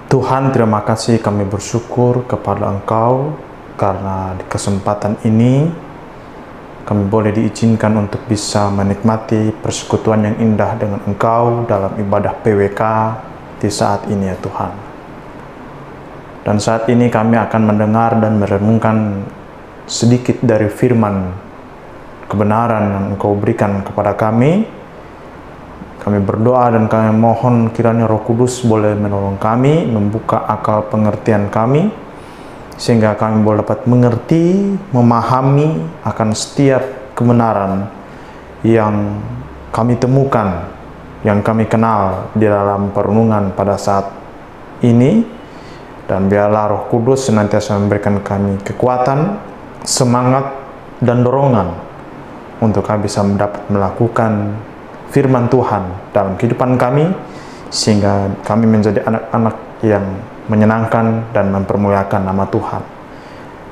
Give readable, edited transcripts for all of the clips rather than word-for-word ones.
Tuhan, terima kasih, kami bersyukur kepada Engkau karena di kesempatan ini kami boleh diizinkan untuk bisa menikmati persekutuan yang indah dengan Engkau dalam ibadah PWK di saat ini ya Tuhan. Dan saat ini kami akan mendengar dan merenungkan sedikit dari firman kebenaran yang Engkau berikan kepada kami. Kami berdoa dan kami mohon kiranya Roh Kudus boleh menolong kami, membuka akal pengertian kami, sehingga kami boleh dapat mengerti, memahami akan setiap kebenaran yang kami temukan, yang kami kenal di dalam perenungan pada saat ini. Dan biarlah Roh Kudus senantiasa memberikan kami kekuatan, semangat, dan dorongan untuk kami bisa dapat melakukan firman Tuhan dalam kehidupan kami, sehingga kami menjadi anak-anak yang menyenangkan dan mempermuliakan nama Tuhan.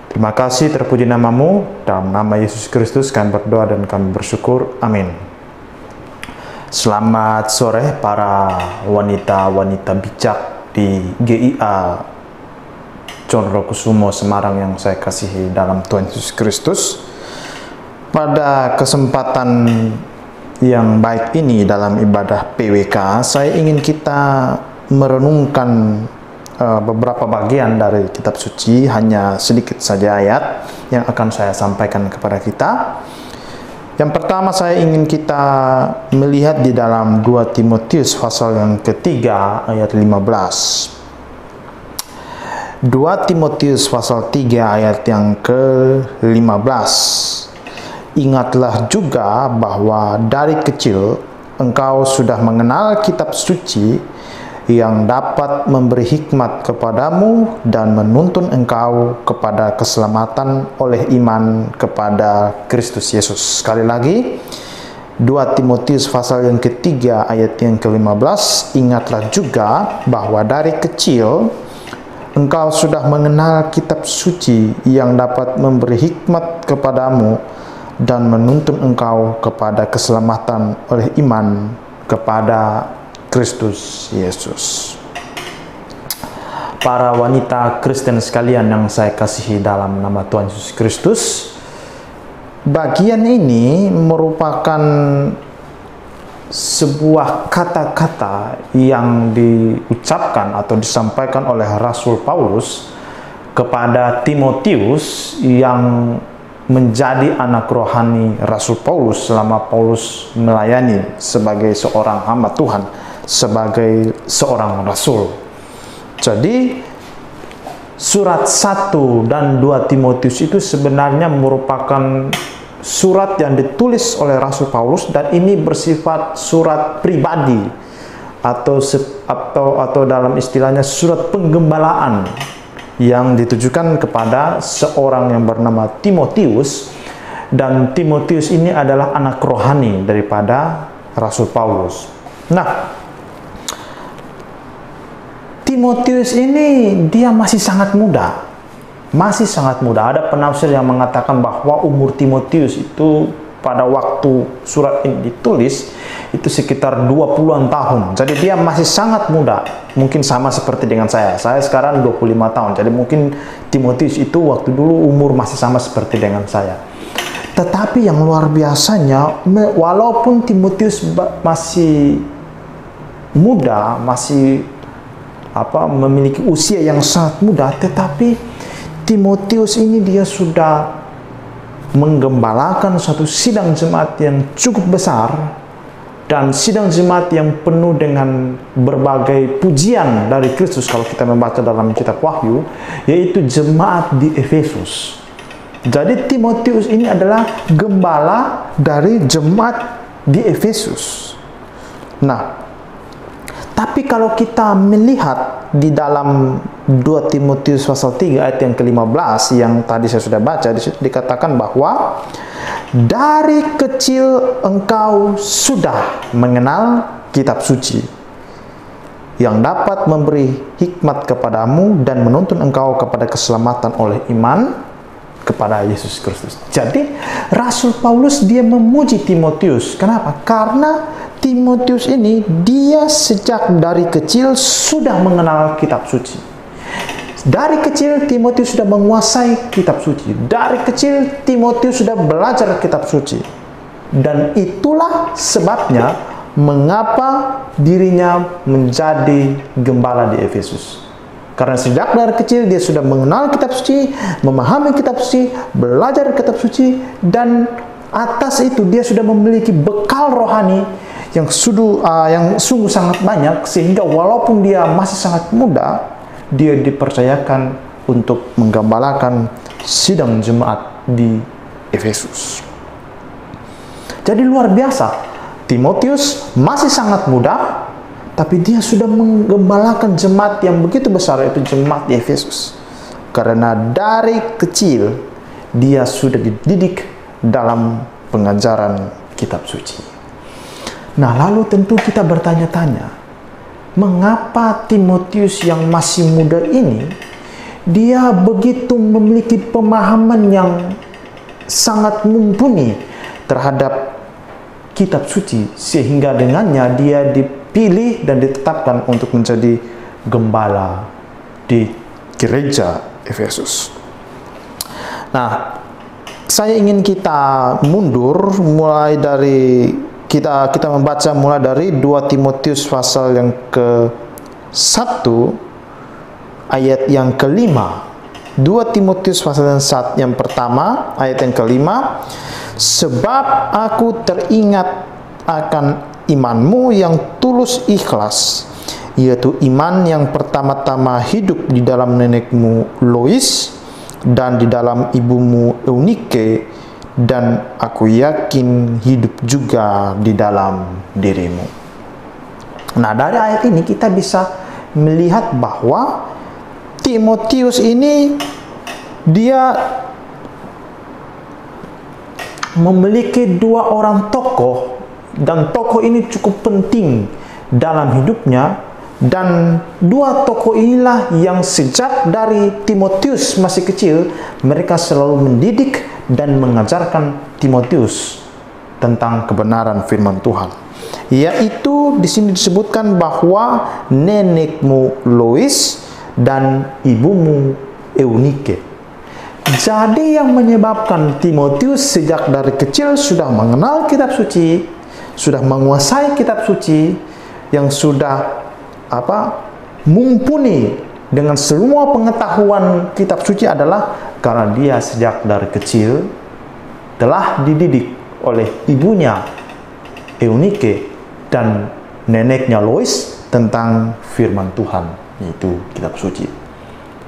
Terima kasih, terpuji namamu. Dalam nama Yesus Kristus kami berdoa dan kami bersyukur. Amin. Selamat sore para wanita-wanita bijak di GIA Condrokusumo Semarang yang saya kasihi dalam Tuhan Yesus Kristus. Pada kesempatan yang baik ini dalam ibadah PWK, saya ingin kita merenungkan beberapa bagian dari kitab suci, hanya sedikit saja ayat yang akan saya sampaikan kepada kita. Yang pertama saya ingin kita melihat di dalam 2 Timotius pasal yang ketiga ayat 15. 2 Timotius pasal 3 ayat yang ke-15. Ingatlah juga bahwa dari kecil engkau sudah mengenal kitab suci yang dapat memberi hikmat kepadamu dan menuntun engkau kepada keselamatan oleh iman kepada Kristus Yesus. Sekali lagi, 2 Timotius pasal yang ketiga ayat yang ke-15. Ingatlah juga bahwa dari kecil engkau sudah mengenal kitab suci yang dapat memberi hikmat kepadamu dan menuntun engkau kepada keselamatan oleh iman kepada Kristus Yesus. Para wanita Kristen sekalian yang saya kasihi dalam nama Tuhan Yesus Kristus, bagian ini merupakan sebuah kata-kata yang diucapkan atau disampaikan oleh Rasul Paulus kepada Timotius yang menjadi anak rohani Rasul Paulus selama Paulus melayani sebagai seorang hamba Tuhan, sebagai seorang rasul. Jadi surat 1 dan 2 Timotius itu sebenarnya merupakan surat yang ditulis oleh Rasul Paulus, dan ini bersifat surat pribadi atau dalam istilahnya surat penggembalaan yang ditujukan kepada seorang yang bernama Timotius. Dan Timotius ini adalah anak rohani daripada Rasul Paulus. Nah, Timotius ini dia masih sangat muda. Masih sangat muda. Ada penafsir yang mengatakan bahwa umur Timotius itu pada waktu surat ini ditulis itu sekitar 20-an tahun. Jadi dia masih sangat muda. Mungkin sama seperti dengan saya. Saya sekarang 25 tahun. Jadi mungkin Timotius itu waktu dulu umur masih sama seperti dengan saya. Tetapi yang luar biasanya, walaupun Timotius masih muda, masih memiliki usia yang sangat muda, tetapi Timotius ini dia sudah menggembalakan suatu sidang jemaat yang cukup besar, dan sidang jemaat yang penuh dengan berbagai pujian dari Kristus kalau kita membaca dalam kitab Wahyu, yaitu jemaat di Efesus. Jadi Timotius ini adalah gembala dari jemaat di Efesus. Nah, tapi kalau kita melihat di dalam 2 Timotius pasal 3 ayat yang ke-15 yang tadi saya sudah baca, dikatakan bahwa dari kecil engkau sudah mengenal kitab suci yang dapat memberi hikmat kepadamu dan menuntun engkau kepada keselamatan oleh iman kepada Yesus Kristus. Jadi Rasul Paulus dia memuji Timotius. Kenapa? Karena Timotius ini dia sejak dari kecil sudah mengenal kitab suci. Dari kecil Timotius sudah menguasai kitab suci. Dari kecil Timotius sudah belajar kitab suci. Dan itulah sebabnya mengapa dirinya menjadi gembala di Efesus. Karena sejak dari kecil dia sudah mengenal kitab suci, memahami kitab suci, belajar kitab suci, dan atas itu dia sudah memiliki bekal rohani yang sungguh sangat banyak, sehingga walaupun dia masih sangat muda, dia dipercayakan untuk menggembalakan sidang jemaat di Efesus. Jadi luar biasa. Timotius masih sangat muda, tapi dia sudah menggembalakan jemaat yang begitu besar, yaitu jemaat di Efesus. Karena dari kecil dia sudah dididik dalam pengajaran kitab suci. Nah, lalu tentu kita bertanya-tanya, mengapa Timotius yang masih muda ini dia begitu memiliki pemahaman yang sangat mumpuni terhadap kitab suci, sehingga dengannya dia dipilih dan ditetapkan untuk menjadi gembala di gereja Efesus. Nah, saya ingin kita mundur mulai dari kita membaca mulai dari 2 Timotius pasal yang ke-1 ayat yang ke-5. 2 Timotius pasal yang pertama ayat yang ke-5. Sebab aku teringat akan imanmu yang tulus ikhlas, yaitu iman yang pertama-tama hidup di dalam nenekmu Lois dan di dalam ibumu Eunike, dan aku yakin hidup juga di dalam dirimu. Nah, dari ayat ini kita bisa melihat bahwa Timotius ini dia memiliki 2 orang tokoh, dan tokoh ini cukup penting dalam hidupnya, dan 2 tokoh inilah yang sejak dari Timotius masih kecil mereka selalu mendidik dan mengajarkan Timotius tentang kebenaran firman Tuhan. Yaitu di sini disebutkan bahwa nenekmu Lois dan ibumu Eunike. Jadi yang menyebabkan Timotius sejak dari kecil sudah mengenal kitab suci, sudah menguasai kitab suci, yang sudah mumpuni dengan semua pengetahuan kitab suci adalah karena dia sejak dari kecil telah dididik oleh ibunya Eunike dan neneknya Lois tentang firman Tuhan, yaitu kitab suci.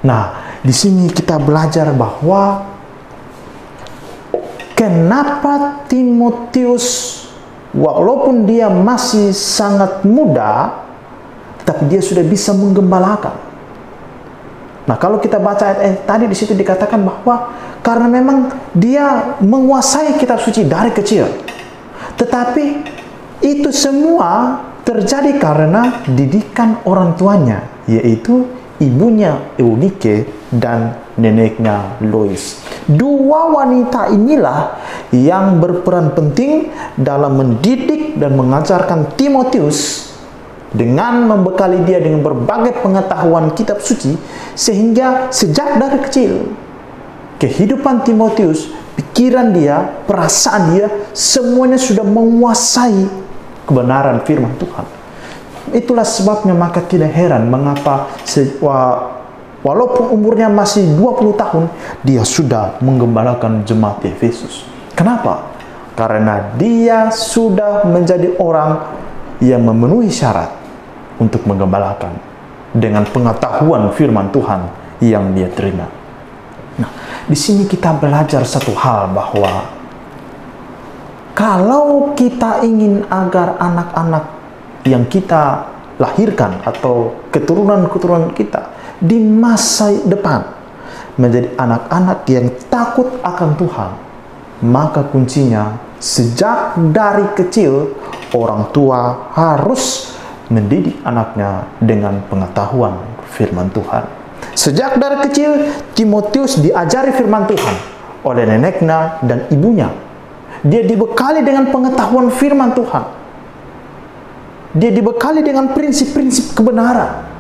Nah, di sini kita belajar bahwa kenapa Timotius walaupun dia masih sangat muda, tapi dia sudah bisa menggembalakan. Nah, kalau kita baca ayat tadi di situ dikatakan bahwa karena memang dia menguasai kitab suci dari kecil. Tetapi itu semua terjadi karena didikan orang tuanya, yaitu ibunya Eunike dan neneknya Lois. 2 wanita inilah yang berperan penting dalam mendidik dan mengajarkan Timotius dengan membekali dia dengan berbagai pengetahuan kitab suci, sehingga sejak dari kecil kehidupan Timotius, pikiran dia, perasaan dia, semuanya sudah menguasai kebenaran firman Tuhan. Itulah sebabnya maka tidak heran mengapa walaupun umurnya masih 20 tahun, dia sudah menggembalakan jemaat Efesus. Kenapa? Karena dia sudah menjadi orang yang memenuhi syarat untuk menggembalakan dengan pengetahuan firman Tuhan yang dia terima. Nah, di sini kita belajar satu hal, bahwa kalau kita ingin agar anak-anak yang kita lahirkan atau keturunan-keturunan kita di masa depan menjadi anak-anak yang takut akan Tuhan, maka kuncinya sejak dari kecil orang tua harus mendidik anaknya dengan pengetahuan firman Tuhan. Sejak dari kecil Timotius diajari firman Tuhan oleh neneknya dan ibunya. Dia dibekali dengan pengetahuan firman Tuhan. Dia dibekali dengan prinsip-prinsip kebenaran.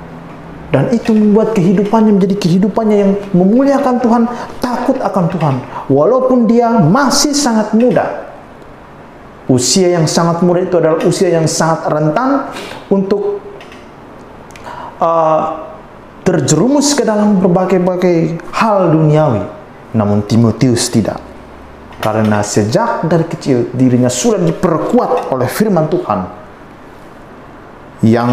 Dan itu membuat kehidupannya menjadi kehidupannya yang memuliakan Tuhan, takut akan Tuhan. Walaupun dia masih sangat muda. Usia yang sangat muda itu adalah usia yang sangat rentan untuk terjerumus ke dalam berbagai-bagai hal duniawi. Namun Timotius tidak. Karena sejak dari kecil dirinya sudah diperkuat oleh firman Tuhan yang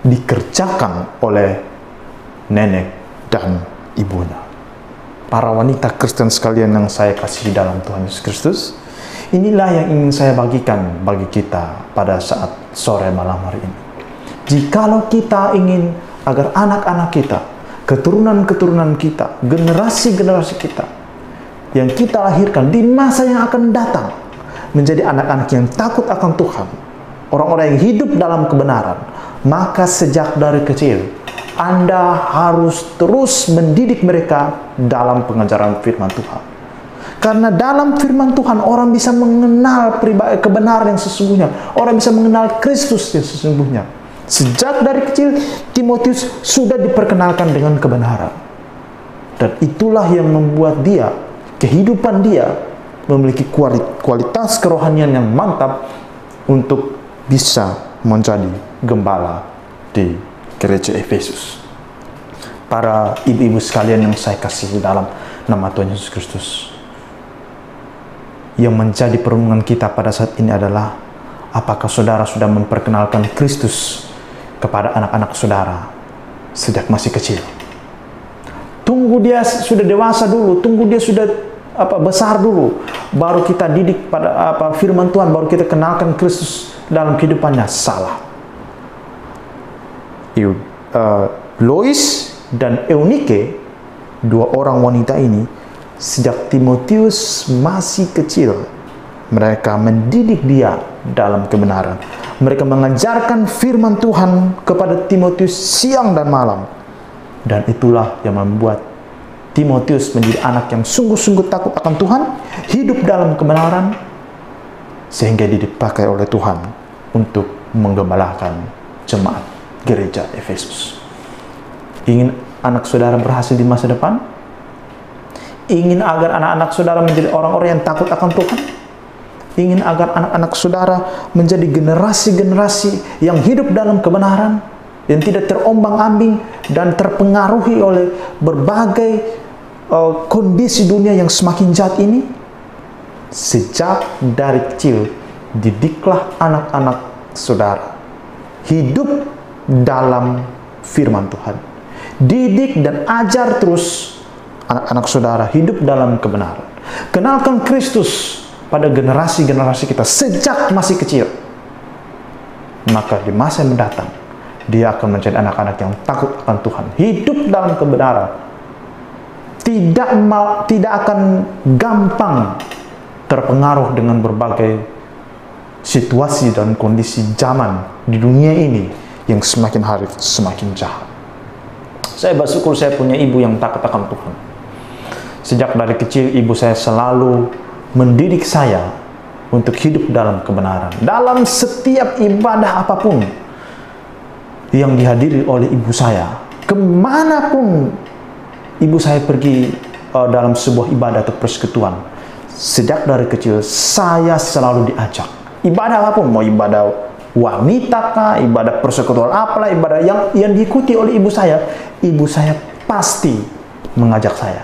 dikerjakan oleh nenek dan ibunya. Para wanita Kristen sekalian yang saya kasihi dalam Tuhan Yesus Kristus, inilah yang ingin saya bagikan bagi kita pada saat sore malam hari ini. Jikalau kita ingin agar anak-anak kita, keturunan-keturunan kita, generasi-generasi kita yang kita lahirkan di masa yang akan datang menjadi anak-anak yang takut akan Tuhan, orang-orang yang hidup dalam kebenaran, maka sejak dari kecil Anda harus terus mendidik mereka dalam pengajaran firman Tuhan. Karena dalam firman Tuhan orang bisa mengenal kebenaran yang sesungguhnya, orang bisa mengenal Kristus yang sesungguhnya. Sejak dari kecil Timotius sudah diperkenalkan dengan kebenaran. Dan itulah yang membuat dia, kehidupan dia memiliki kualitas kerohanian yang mantap untuk bisa menjadi gembala di gereja Efesus. Para ibu-ibu sekalian yang saya kasihi dalam nama Tuhan Yesus Kristus, yang menjadi perenungan kita pada saat ini adalah, apakah saudara sudah memperkenalkan Kristus kepada anak-anak saudara sejak masih kecil? Tunggu dia sudah dewasa dulu, tunggu dia sudah besar dulu, baru kita didik pada firman Tuhan, baru kita kenalkan Kristus dalam kehidupannya. Salah. Lois dan Eunike, dua orang wanita ini, sejak Timotius masih kecil, mereka mendidik dia dalam kebenaran. Mereka mengajarkan firman Tuhan kepada Timotius siang dan malam. Dan itulah yang membuat Timotius menjadi anak yang sungguh-sungguh takut akan Tuhan, hidup dalam kebenaran, sehingga dia dipakai oleh Tuhan untuk menggembalakan jemaat gereja Efesus. Ingin anak saudara berhasil di masa depan? Ingin agar anak-anak saudara menjadi orang-orang yang takut akan Tuhan? Ingin agar anak-anak saudara menjadi generasi-generasi yang hidup dalam kebenaran, yang tidak terombang-ambing dan terpengaruhi oleh berbagai kondisi dunia yang semakin jahat ini? Sejak dari kecil, didiklah anak-anak saudara hidup dalam firman Tuhan. Didik dan ajar terus anak-anak saudara hidup dalam kebenaran. Kenalkan Kristus pada generasi-generasi kita sejak masih kecil. Maka di masa yang mendatang, dia akan menjadi anak-anak yang takut akan Tuhan, hidup dalam kebenaran, tidak akan gampang terpengaruh dengan berbagai situasi dan kondisi zaman di dunia ini yang semakin hari semakin jahat. Saya bersyukur saya punya ibu yang takut akan Tuhan. Sejak dari kecil ibu saya selalu mendidik saya untuk hidup dalam kebenaran. Dalam setiap ibadah apapun yang dihadiri oleh ibu saya, kemanapun ibu saya pergi dalam sebuah ibadah atau persekutuan, sejak dari kecil saya selalu diajak. Ibadah apapun, mau ibadah wanita kah, ibadah persekutuan apalah, ibadah yang diikuti oleh ibu saya pasti mengajak saya.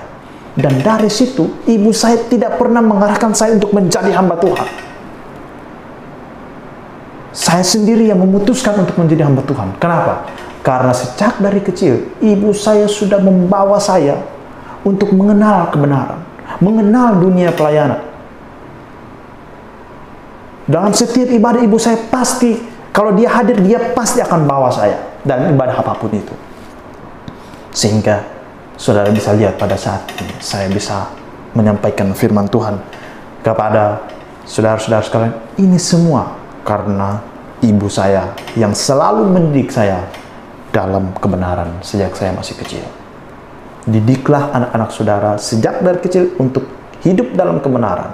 Dan dari situ, ibu saya tidak pernah mengarahkan saya untuk menjadi hamba Tuhan. Saya sendiri yang memutuskan untuk menjadi hamba Tuhan. Kenapa? Karena sejak dari kecil, ibu saya sudah membawa saya untuk mengenal kebenaran, mengenal dunia pelayanan. Dalam setiap ibadah ibu saya pasti, kalau dia hadir, dia pasti akan bawa saya dalam ibadah apapun itu. Sehingga saudara bisa lihat pada saat ini, saya bisa menyampaikan firman Tuhan kepada saudara-saudara sekalian. Ini semua karena ibu saya yang selalu mendidik saya dalam kebenaran sejak saya masih kecil. Didiklah anak-anak saudara sejak dari kecil untuk hidup dalam kebenaran.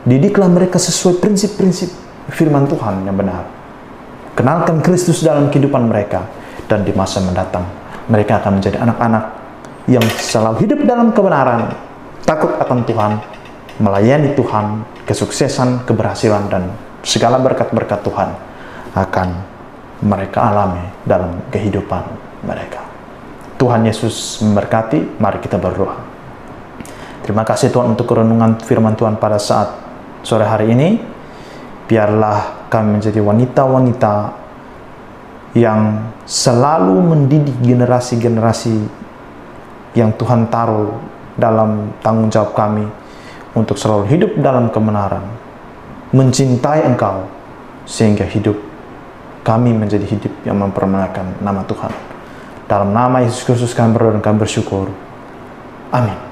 Didiklah mereka sesuai prinsip-prinsip firman Tuhan yang benar. Kenalkan Kristus dalam kehidupan mereka, dan di masa mendatang mereka akan menjadi anak-anak yang selalu hidup dalam kebenaran, takut akan Tuhan, melayani Tuhan, kesuksesan, keberhasilan, dan segala berkat-berkat Tuhan akan mereka alami dalam kehidupan mereka. Tuhan Yesus memberkati. Mari kita berdoa. Terima kasih Tuhan untuk renungan firman Tuhan pada saat sore hari ini. Biarlah kami menjadi wanita-wanita yang selalu mendidik generasi-generasi yang Tuhan taruh dalam tanggung jawab kami untuk selalu hidup dalam kebenaran, mencintai Engkau, sehingga hidup kami menjadi hidup yang mempermuliakan nama Tuhan. Dalam nama Yesus Kristus kami berdoa dan kami bersyukur. Amin.